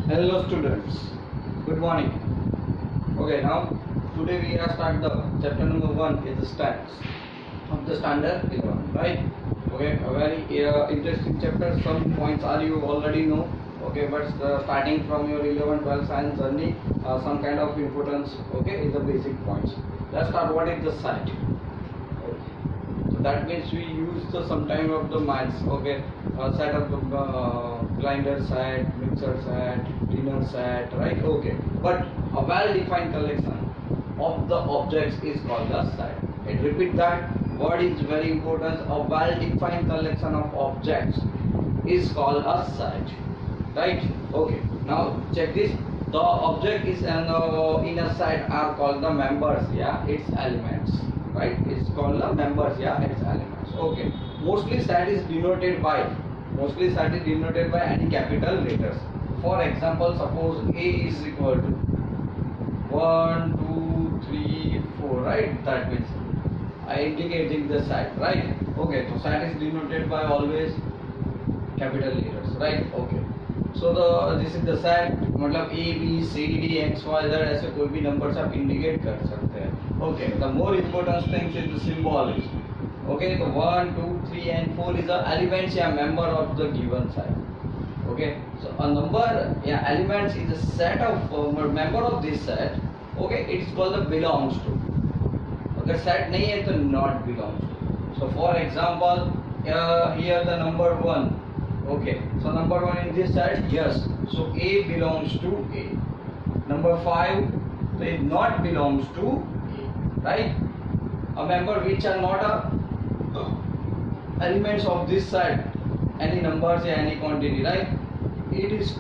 Hello students, good morning. Okay, now today we are start the chapter number 1 is the stats of the standard 11, right? Okay, a very interesting chapter. Some points are you already know. Okay, but starting from your 11, 12 science journey, some kind of importance. Okay, is the basic points. Let's start. What is the site? So that means we use the sometime of the maths. Okay, set of the grinder set, mixer set, cleaner set, right? Okay, but a well-defined collection of the objects is called a set. And repeat that word is very important. A well-defined collection of objects is called a set, right? Okay, now check this. The object is in a set are called the members. Yeah, its elements, right? It's called the members. Yeah, its elements. Okay, mostly set is denoted by any capital letters. For example, suppose A is equal to 1 2 3 4, right? That means I indicating the set, right? Okay, so set is denoted by always capital letters, right? Okay, so this is the set. मतलब A B C D X Y Z ऐसे कोई भी numbers आप indicate कर सकते हैं. Okay, the more important thing is the symbol is. Okay, so 1 2 3 and 4 is the elements या member of the given set. Okay, so a number या elements is a set of member of this set. Okay, it's called the belongs to. अगर set नहीं है तो not belongs to. So for example, here the number 1. Okay, so number 1 in this set, yes, so A belongs to A. Number 5, so it not belongs to A, right? A member which are not elements of this set, any numbers या any quantity, right? It is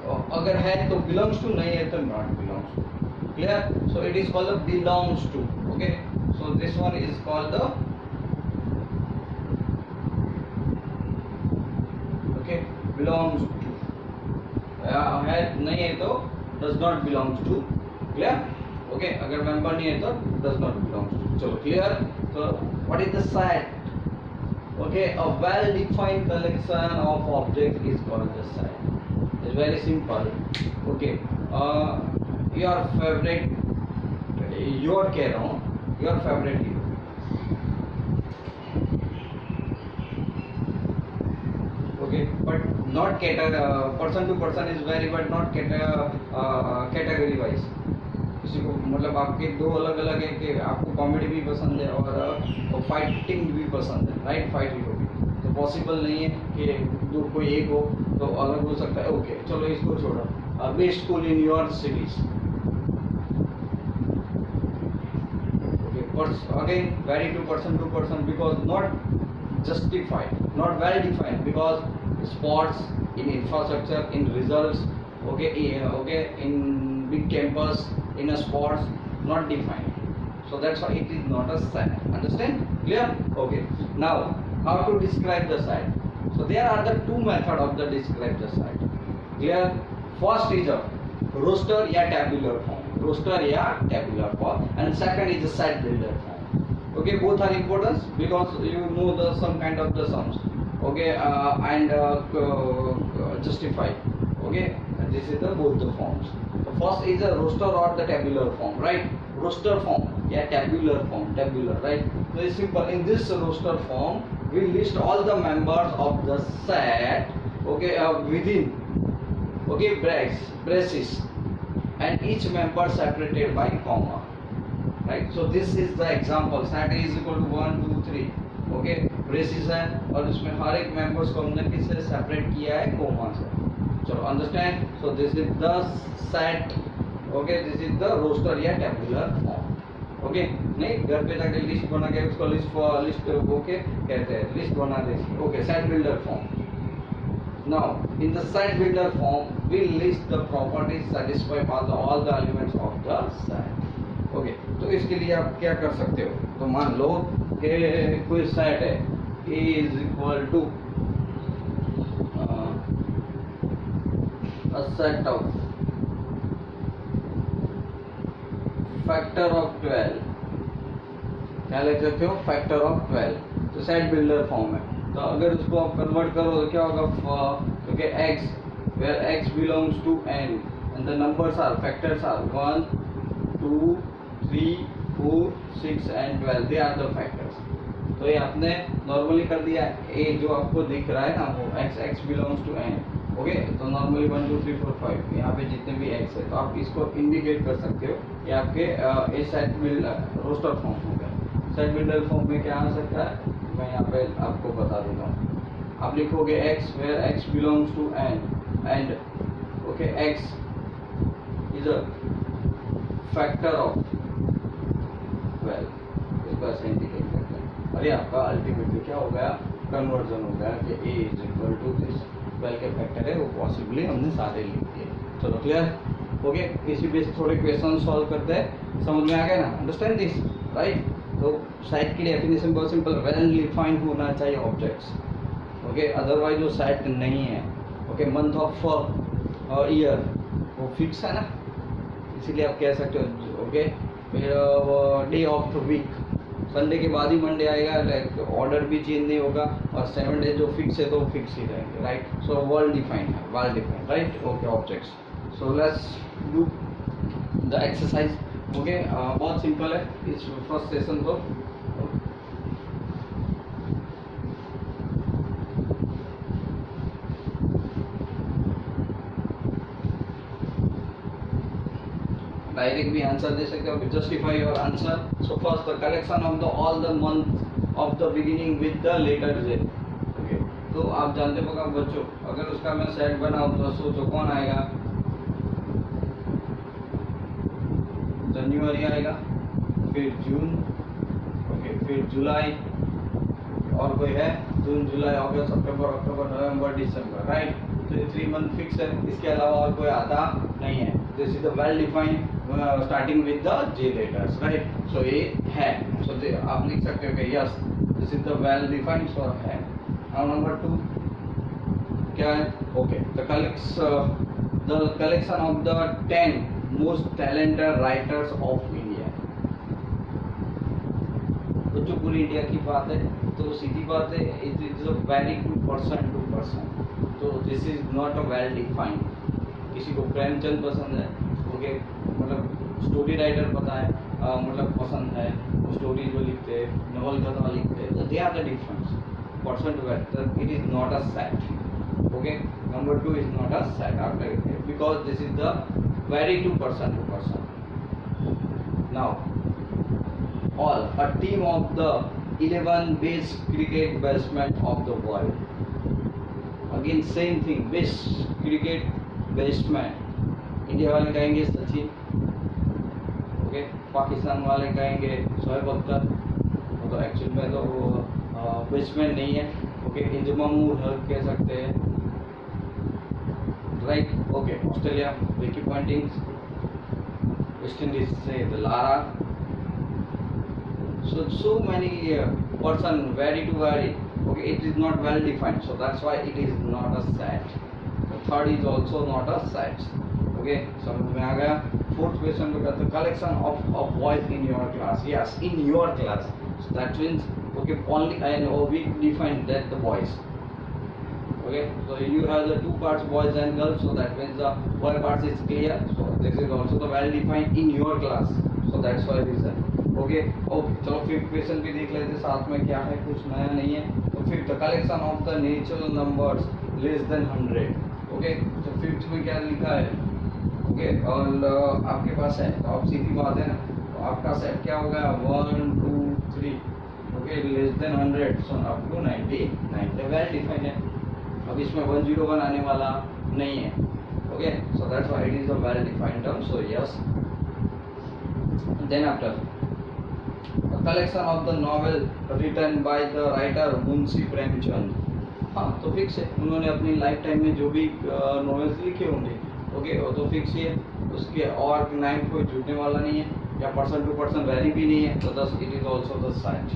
अगर है तो belongs to, नहीं है तो not belongs to. Clear? So it is called the belongs to. Okay, so this one is called the belongs to. है नहीं है तो does not belongs to. Clear? Okay, अगर member नहीं है तो does not belongs to. चलो clear? So what is the set? Okay, a well-defined collection of objects is called the set. It's very simple. Okay, your favorite hero. Okay, but not person to person is vary, but not category wise. किसी को मतलब आपके दो अलग अलग है कि आपको कॉमेडी भी पसंद है और फाइटिंग भी पसंद है, राइट? फाइट हीरो भी तो पॉसिबल नहीं है कि दो कोई एक हो, तो अलग हो सकता है. ओके, चलो इसको छोड़ो. Best school in your cities. Again vary to person because not justified, not well defined, because sports in infrastructure, in results, okay, in big campus, in a sports, not defined. So that's why it is not a set. Understand? Clear? Okay. Now how to describe the set? So there are the two method of the describe the set. Clear? First is a roster या tabular form. And second is the set builder form. Okay, both are important because you know the some kind of the sums. Okay, and justify. Okay, and this is the both the forms. The first is a roster or the tabular form, right? Roster form, yeah, tabular form, right? So it's simple. In this roster form, we list all the members of the set. Okay, within, okay, braces, and each member separated by comma, right? So this is the example. Set is equal to 1 2 3. Okay, braces है और इसमें हर एक members को हमने किससे separate किया है? Comma से. चलो understand. So this is the set. Okay, this is the roster या टेबुलर फॉर्म. ओके, नहीं घर पे जाके लिस्ट बना के उसको लिस्ट ओके कहते हैं, लिस्ट बना दे. Okay, set builder form. Now in the set builder form we list the properties satisfied by all the elements of the set. Okay, तो इसके लिए आप क्या कर सकते हो? तो मान लो कि कोई सेट है A is equal to a set of factor of 12. क्या लिख सकते हो? factor of 12. तो सेट बिल्डर फॉर्म है. तो अगर उसको आप कन्वर्ट करो तो क्या होगा? क्योंकि x where x belongs to n and the numbers are factors are 1 2 3 4 6 and 12 they are the factors. तो ये आपने नॉर्मली कर दिया, ए जो आपको दिख रहा है ना वो x belongs to n, okay तो नॉर्मली 1 2 3 4 5 यहाँ पे जितने भी x है तो आप इसको इंडिकेट कर सकते हो, ये आपके ए सेट बिल्डर रोस्टर फॉर्म हो गया। सेट बिल्डर फॉर्म में क्या आ सकता है मैं यहाँ पे आपको बता देता हूँ। आप लिखोगे x where x belongs to n and okay x is a factor of 12, इसको ऐसे इंडिकेट करते हैं और ये आपका अल्टीमेटली क्या हो गया कन्वर्जन हो गया कि a is equal to this 12 के फैक्टर है वो पॉसिबली हमने सारे लिख दिए। चलो क्लियर ओके, इसी पे थोड़े क्वेश्चन सॉल्व करते हैं, समझ में आ गया ना, अंडरस्टैंड दिस राइट। तो साइट की डेफिनेशन बहुत सिंपल, वेल डिफाइंड होना चाहिए ऑब्जेक्ट्स, ओके अदरवाइज वो सेट नहीं है। ओके मंथ ऑफ ईयर वो फिक्स है ना, इसीलिए आप कह सकते हो। ओके फिर day of the week, Sunday के बाद ही मंडे आएगा, लाइक ऑर्डर भी चेंज नहीं होगा और 7 डेज जो फिक्स है तो वो फिक्स ही रहेंगे राइट। सो वेल डिफाइंड है, well defined right. Okay objects, so let's do the exercise. Okay बहुत सिंपल है इस फर्स्ट सेशन को। डायरेक्ट भी आंसर दे सकते हो, justify your answer. So first the collection of the all the month of the beginning with the letter J. Okay तो आप जानते होगा बच्चों, अगर उसका मैं सेट बनाऊं तो सोचो कौन आएगा, जनवरी आएगा, फिर जून, ओके फिर जुलाई, और कोई है जून जुलाई अगस्त सितंबर अक्टूबर नवंबर दिसंबर राइट। तो ये 3 मंथ फिक्स है, इसके अलावा और कोई आता नहीं है। This is the well defined starting with the J letters right. So ये है, सो आप लिख सकते हो कि yes this is the well defined, so है। नाउ नंबर 2 क्या है, okay the collection of the 10 most talented writers of India. तो जो पूरी इंडिया की बात है तो सीधी बात है, it is a very to person, तो this is not a well defined. किसी को प्रेमचंद पसंद है, ओके मतलब स्टोरी राइटर पता है, मतलब पसंद है, वो स्टोरी जो लिखते हैं नॉवल कथा लिखते हैं, तो they are the difference person to vector, it is not a set. Okay number 2 is not a set after, because this is the very to person to person. Now all a team of the 11 best cricket batsmen of the world. Again same thing, best cricket batsman, India वाले कहेंगे Sachin, okay Pakistan वाले कहेंगे शोएब अख्तर, वो तो actual में तो वो batsman नहीं है, ओके इंजमाम उल हक कह सकते हैं right. Okay Australia Ricky Ponting, West Indies से the Lara. So many person vary to vary, okay it is not well defined, so that's why it is not a set. The third is also not a set, okay समझ में आ गया। Fourth question पे करते हैं collection of boys in your class, yes in your class, so that means okay only and we define that the boys, okay so you have the 2 parts boys and girls, so that means the boy parts is clear, so this is also the well defined in your class, so that's why reason। Okay okay चलो fifth question भी देख लेते साथ में, क्या है कुछ नया नहीं है। तो fifth collection of the natural numbers less than 100, okay तो फिफ्थ में क्या लिखा है, ओके और आपके पास है तो आप सीधी बात है ना, तो आपका सेट क्या हो गया 1 2 3, okay less than 100 so up to 99 well defined है। अब इसमें 101 आने वाला नहीं है, okay so that's why it is a well defined term, so yes. Then after collection of the novel written by the writer Munshi Premchand. हाँ तो फिक्स है, उन्होंने अपनी लाइफ टाइम में जो भी नॉवेल्स लिखे होंगे, ओके वो तो फिक्स ही है, उसके और नाइट कोई जुड़ने वाला नहीं है या पर्सन टू पर्सन वैरी भी नहीं है, तो thus it is also the science.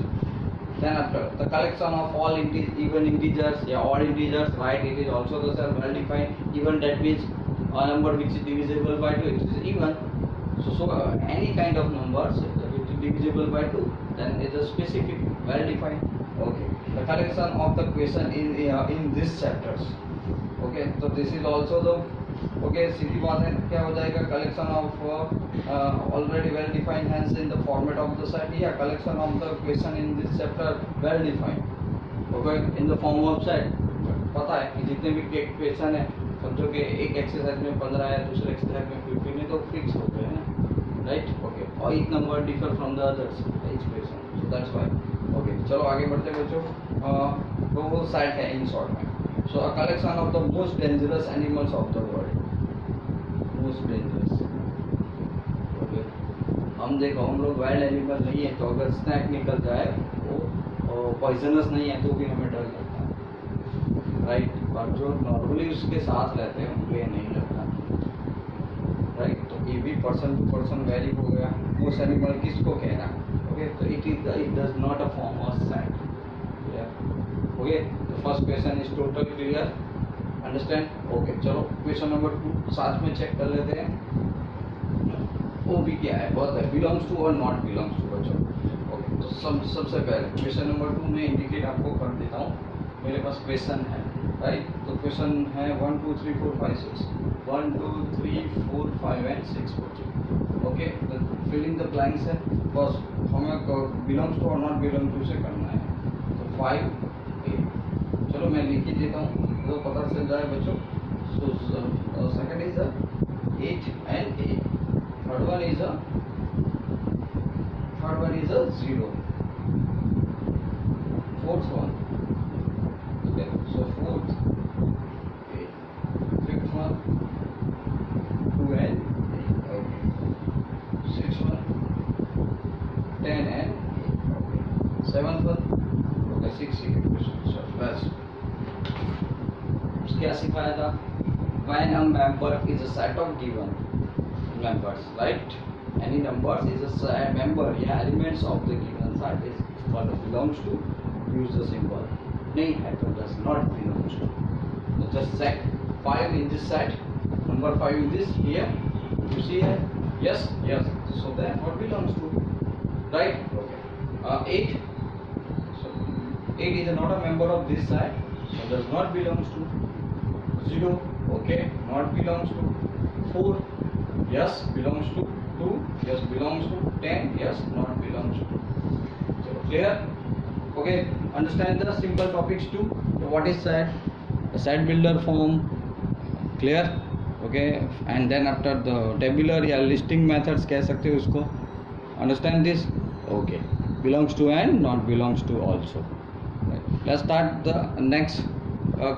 Then after the collection of all even integers या odd integers right, it is also the self well defined. Even that means a number which is divisible by 2, it is even. So any kind of numbers which is divisible by 2, then it is specific, well defined. Okay. The collection of the question in these chapters. Okay तो this is also the okay सीधी बात है क्या हो जाएगा collection of already well defined hence in the format of the set या collection of the question in this chapter well defined okay in the form of set पता है कि जितने भी क्वेश्चन है समझो कि एक एक्सरसाइज में 15 है दूसरे एक्सरसाइज में 15 है तो फिक्स हो गए हैं राइट ओके और एक number differ from the others each question so that's why okay चलो आगे बढ़ते बच्चों तो वो सेट है इन शॉर्ट में so a collection of the most dangerous animals of the world most dangerous okay हम देखो हम लोग वाइल्ड एनिमल नहीं है तो अगर स्नैक निकल जाए वो पॉइजनस नहीं है तो भी हमें डर लगता है राइट और जो नॉर्मली उसके साथ रहते हैं उनको ये नहीं लगता राइट तो ये भी पर्सन टू पर्सन वैरी हो गया मोस्ट एनिमल किसको कहना ओके तो it does not a form of set okay तो first question is total clear understand okay चलो क्वेश्चन नंबर 2 साथ में चेक कर लेते हैं वो भी क्या है बहुत है बिलोंग्स टू और नॉट बिलोंग्स टू बच्चों ओके तो सबसे पहले क्वेश्चन नंबर 2 में इंडिकेट आपको कर देता हूँ मेरे पास क्वेश्चन है राइट तो क्वेश्चन है 1 2 3 4 5 6 1 2 3 4 5 and 6 okay filling the blanks है बस हमें बिलोंग्स टू और नॉट बिलोंग टू से करना है तो 5 8 चलो मैं लिख ही देता हूँ तो पता चल जाए बच्चों so second is 8 and 8 third one is a 0 fourth one okay so fourth 8 fifth one 2 and 8 okay sixth one 10 and 8 okay seventh one okay 6 so best क्या सिखाया था when a member is a set of given members right any numbers is a set member yeah elements of the given set is what belongs to use the symbol nahi hai to does not belongs to so just set 5 in this set number 5 in this here you see here yes so then what belongs to right okay 8 so 8 is not a member of this set so does not belongs to 0 okay not belongs to 4 yes belongs to 2 yes belongs to 10 yes not belongs to so clear okay understand the simple topics too so what is set set builder form clear okay and then after the tabular या listing methods कह सकते हो उसको understand this okay belongs to and not belongs to also right. Let's start the next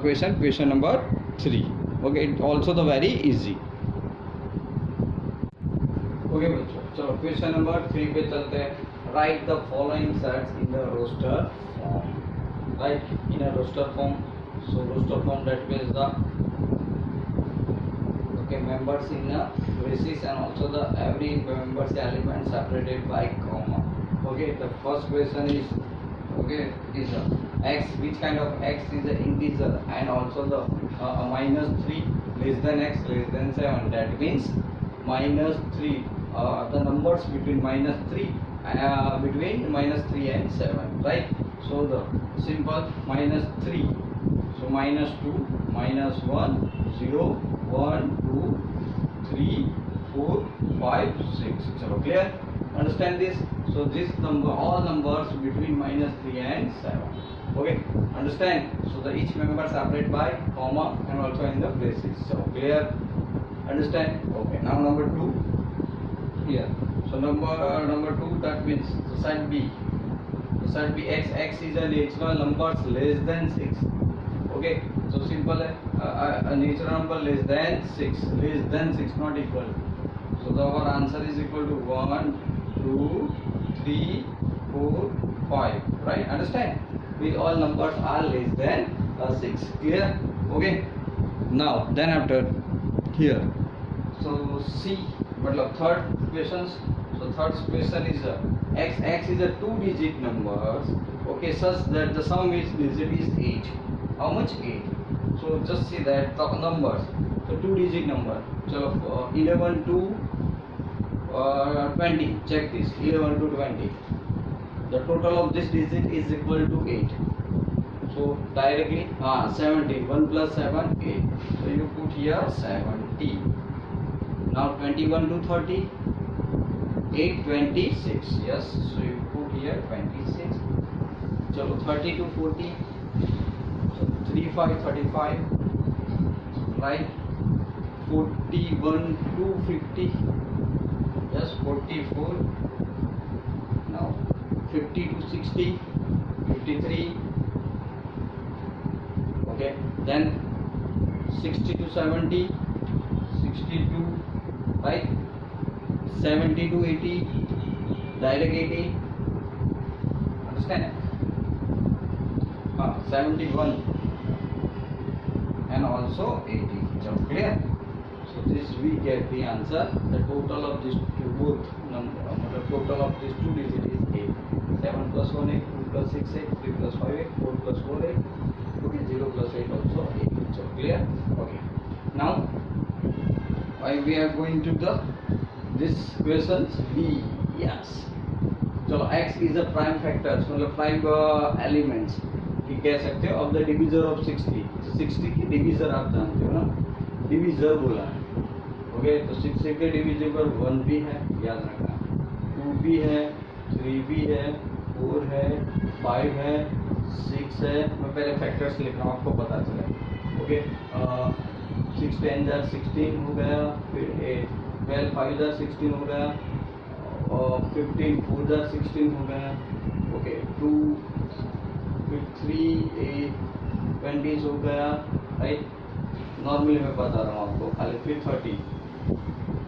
question number 3 okay it also the very easy okay बच्चों चलो question number 3 पे चलते हैं right the following sets in the roster form right in a roster form so roster form that means the okay members in a basis and also the every members element separated by comma okay the first question is okay is x which kind of x is an integer and also the -3 less than x less than 7 that means -3 the numbers between -3 between -3 and 7 right so the simple -3 so -2 -1 0 1 2 3 4 5 6 chalo clear understand this so this number all numbers between -3 and 7 okay understand so the each member separate by comma and also in the braces so clear understand okay now number 2 here so number 2 that means the set b x is a natural numbers less than 6 okay so simple hai a natural number less than 6 not equal so the our answer is equal to 1 2 3 4 5 right understand with all numbers are less than 6 clear okay now then after here so C मतलब third questions so third question is x is a 2-digit numbers okay such that the sum is digit is 8 how much 8 so just see that the numbers so 2-digit number so 11 to 20 check this 11 to 20 the total of this digit is equal to 8 so directly 70, 1 plus 7 8, so you put here 70. Now 21 to 30, 8 26, yes, so you put here 26. चलो 30 to 40, so 3 5 35, right. 41 to 50, yes, 44. Now 50 to 60, 53, okay. Then 60 to 70, 62, right. 70 to 80, direct 80, understand? 71 and also 80. So clear? So this we get the answer. The total of these two both number, the total of these two digits is 8. 7 plus 1 8, 2 plus 6 8, 3 plus 5 8, 4 plus 4 8. Okay, 0 plus 8 also 8. So clear? Okay. Now we are going to the this questions B. Yes. So x is a prime factor, मतलब prime elements कि कह सकते हो of the divisor of 60. 60 की divisor आप जानते हो ना, divisor बोला है. ओके, तो 60 के डिविजिबल 1 भी है, याद रखना, 2 भी है, 3 भी है, 4 है, 5 है, 6 है. मैं पहले फैक्टर्स लिख रहा हूँ आपको पता चले. ओके, 6 10 जार 16 हो गया, फिर 12 5 जार 16 हो गया, और 15 4 जार 16 हो गया. ओके, 2 फिर 3 8 20 हो गया, राइट. नॉर्मली मैं बता रहा हूँ आपको खाली. फिर 30,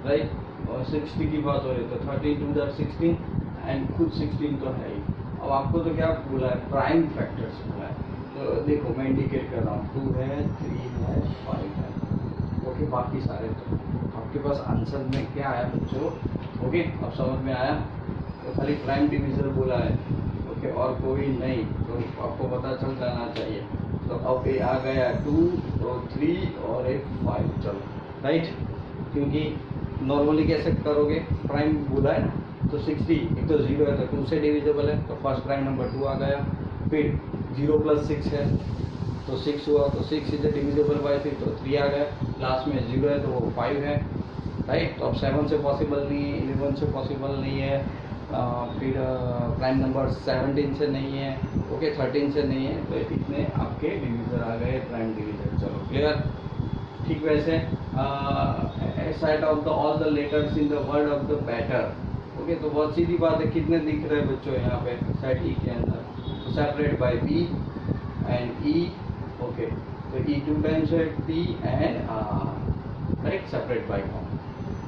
राइट. और 60 की बात हो रही तो 30 2 जार 16 एंड खुद 16 तो है ही. अब आपको तो क्या बोला है, प्राइम फैक्टर्स बोला है. तो देखो मैं इंडिकेट कर रहा हूँ, 2 है, 3 है, 5 है. ओके, बाकी सारे तो आपके पास आंसर में क्या आया बच्चों. ओके, अब समझ में आया. तो खाली प्राइम डिविजन बोला है, ओके, और कोई नहीं, तो आपको पता चल जाना चाहिए. तो अब ये आ गया 2 और 3 और एक 5. चलो, राइट. क्योंकि नॉर्मली कैसे करोगे, प्राइम बोला है ना, तो 60 एक तो 0 है तो 2 से डिविजिबल है, तो फर्स्ट प्राइम नंबर 2 आ गया. फिर 0 प्लस 6 है तो 6 हुआ, तो 6 इज डिविजिबल बाय 3, तो 3 आ गया. लास्ट में 0 है तो वो 5 है, राइट. तो अब 7 से पॉसिबल नहीं है, 11 से पॉसिबल नहीं है, फिर प्राइम नंबर 17 से नहीं है, ओके, 13 से नहीं है. तो इतने आपके डिविजर आ गए, प्राइम डिविजर. चलो क्लियर. ठीक, वैसे set of the all the letters in the word of the batter. Okay, तो बहुत सीधी बात है. कितने दिख रहे हैं बच्चों यहाँ पे सेट ई के अंदर, तो separate by B and E. Okay, तो ई 2 टाइम्स है T and R, right, separate by comma.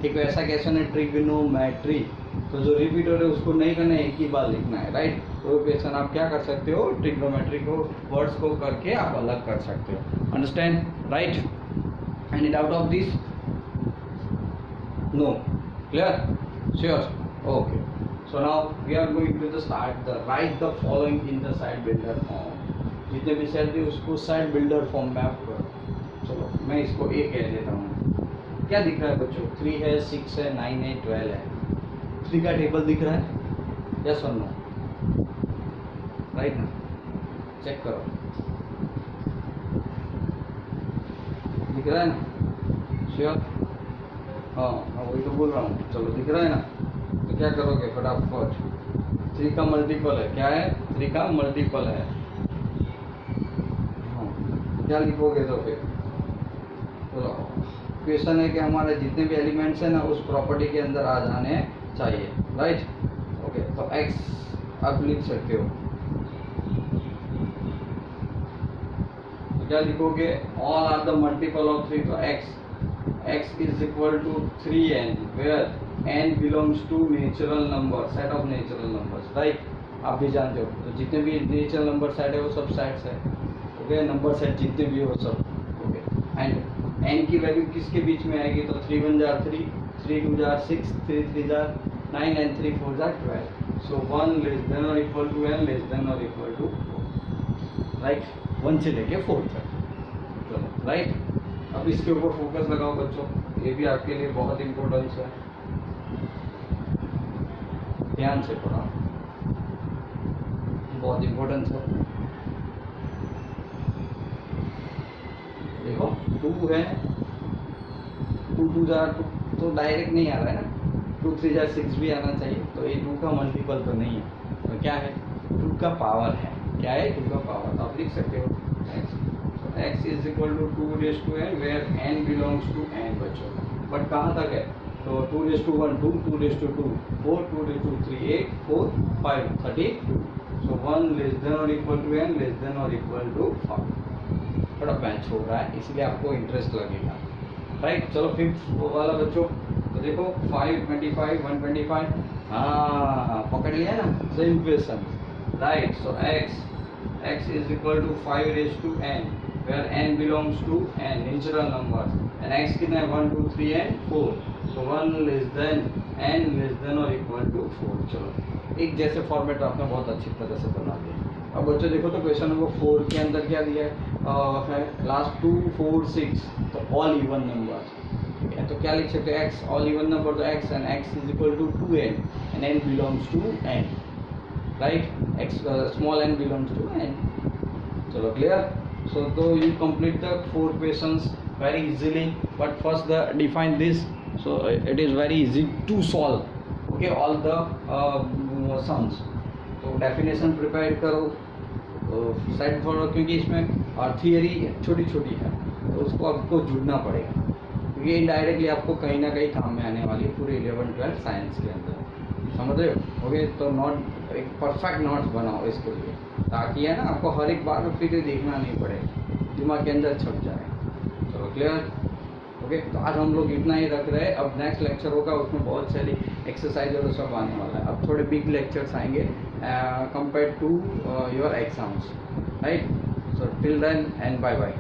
ठीक है, ऐसा क्वेश्चन है ट्रिग्नोमेट्री. तो जो रिपीटर है उसको नहीं करना है, एक ही बार लिखना है, राइट. तो क्वेश्चन आप क्या कर सकते हो, ट्रिग्नोमेट्री को वर्ड्स को करके आप अलग कर सकते हो. Understand, right. Any doubt of this? No, clear, sure. Okay, so now we are going to the start the right the following in the side builder form. जितने भी सेट थे उसको साइड बिल्डर फॉर्म में आप करो. चलो मैं इसको ए कह देता हूँ. क्या दिख रहा है बच्चों, 3 है, 6 है, 9 है, 12 है. 3 का टेबल दिख रहा है, यस और नो, राइट ना. चेक करो, दिख रहा है ना, श्योर. हाँ, वही तो बोल रहा हूँ. चलो, दिख रहा है ना. तो क्या करोगे फटाफट, 3 का मल्टीपल है, क्या है, 3 का मल्टीपल है. हाँ, क्या लिखोगे तो फिर. तो क्वेश्चन है कि हमारे जितने भी एलिमेंट्स हैं ना उस प्रॉपर्टी के अंदर आ जाने चाहिए, राइट. ओके, तो x आप लिख सकते हो. तो क्या लिखोगे, all are the multiple of 3. तो x is equal to 3n where n belongs to natural number, set of natural numbers, right. आप भी जानते हो, तो जितने भी नेचुरल नंबर सेट है वो सब सेट्स है. ओके, नंबर सेट जितने भी हो सब. ओके, एंड n की वैल्यू किसके बीच में आएगी, तो 3 1 जार 3, 3 2 जार 6, 3 3 जार 9 एंड 3 4 जार 12. सो 1 लेस देन और equal to n less than और इक्वल टू 4, राइट. 1 से लेके 4 तक. चलो, राइट. अब इसके ऊपर फोकस लगाओ बच्चों, ये भी आपके लिए बहुत इम्पोर्टेंस है. ध्यान से पढ़ो, बहुत इम्पोर्टेंस है. देखो 2 है, 2 2 जा 2 तो डायरेक्ट नहीं आ रहा है ना, 2 3 जा 6 भी आना चाहिए, तो ये 2 का मल्टीपल तो नहीं है, तो क्या है 2 का पावर है, क्या है 2 का पावर, आप लिख सकते हो x is equal to 2 raise to n where n belongs to n बच्चों, बट कहाँ तक है, तो 2 raise to 1 2, 2 raise to 2 4, 2 raise to 3 8, 4 5 32, so 1 less than और equal to n less than और इक्वल टू 5, थोड़ा मैच हो रहा है इसलिए आपको इंटरेस्ट लगेगा, राइट। चलो फिफ्थ वाला बच्चों, तो देखो 5 25 125, हाँ पकड़ लिया ना, same question, right. So x is equal to 5 raised to n where n belongs to n natural numbers, and x कितना है 1 2 3 and 4, so 1 less than n less than or equal to 4। चलो एक जैसे फॉर्मेट आपने बहुत अच्छी तरह से बना दिया। अब बच्चों देखो तो क्वेश्चन नंबर 4 के अंदर क्या दिया है लास्ट 2 4 6, तो ऑल इवन नंबर, तो क्या लिख सकते हैं x ऑल इवन नंबर, तो x and x is equal to 2n and n belongs to n, right, x small n belongs to n। चलो clear, so though you complete the 4 questions very easily, but first the define this, so it is very easy to solve, okay, all the sums, तो definition prepare करो, side for, क्योंकि इसमें theory छोटी छोटी है तो उसको आपको जुड़ना पड़ेगा, क्योंकि इनडायरेक्टली आपको कहीं ना कहीं काम में आने वाली है पूरे 11 12 साइंस के अंदर, समझ रहे हो, ओके। तो नोट एक परफेक्ट नोट्स बनाओ इसके लिए, ताकि है ना आपको हर एक बार फिर देखना नहीं पड़े, दिमाग के अंदर छप जाए। चलो क्लियर, ओके। तो आज हम लोग इतना ही रख रहे हैं, अब नेक्स्ट लेक्चर होगा उसमें बहुत सारी एक्सरसाइज और सब आने वाला है, अब थोड़े बिग लेक्चर्स आएंगे compare to your exams, right. So till then and bye bye.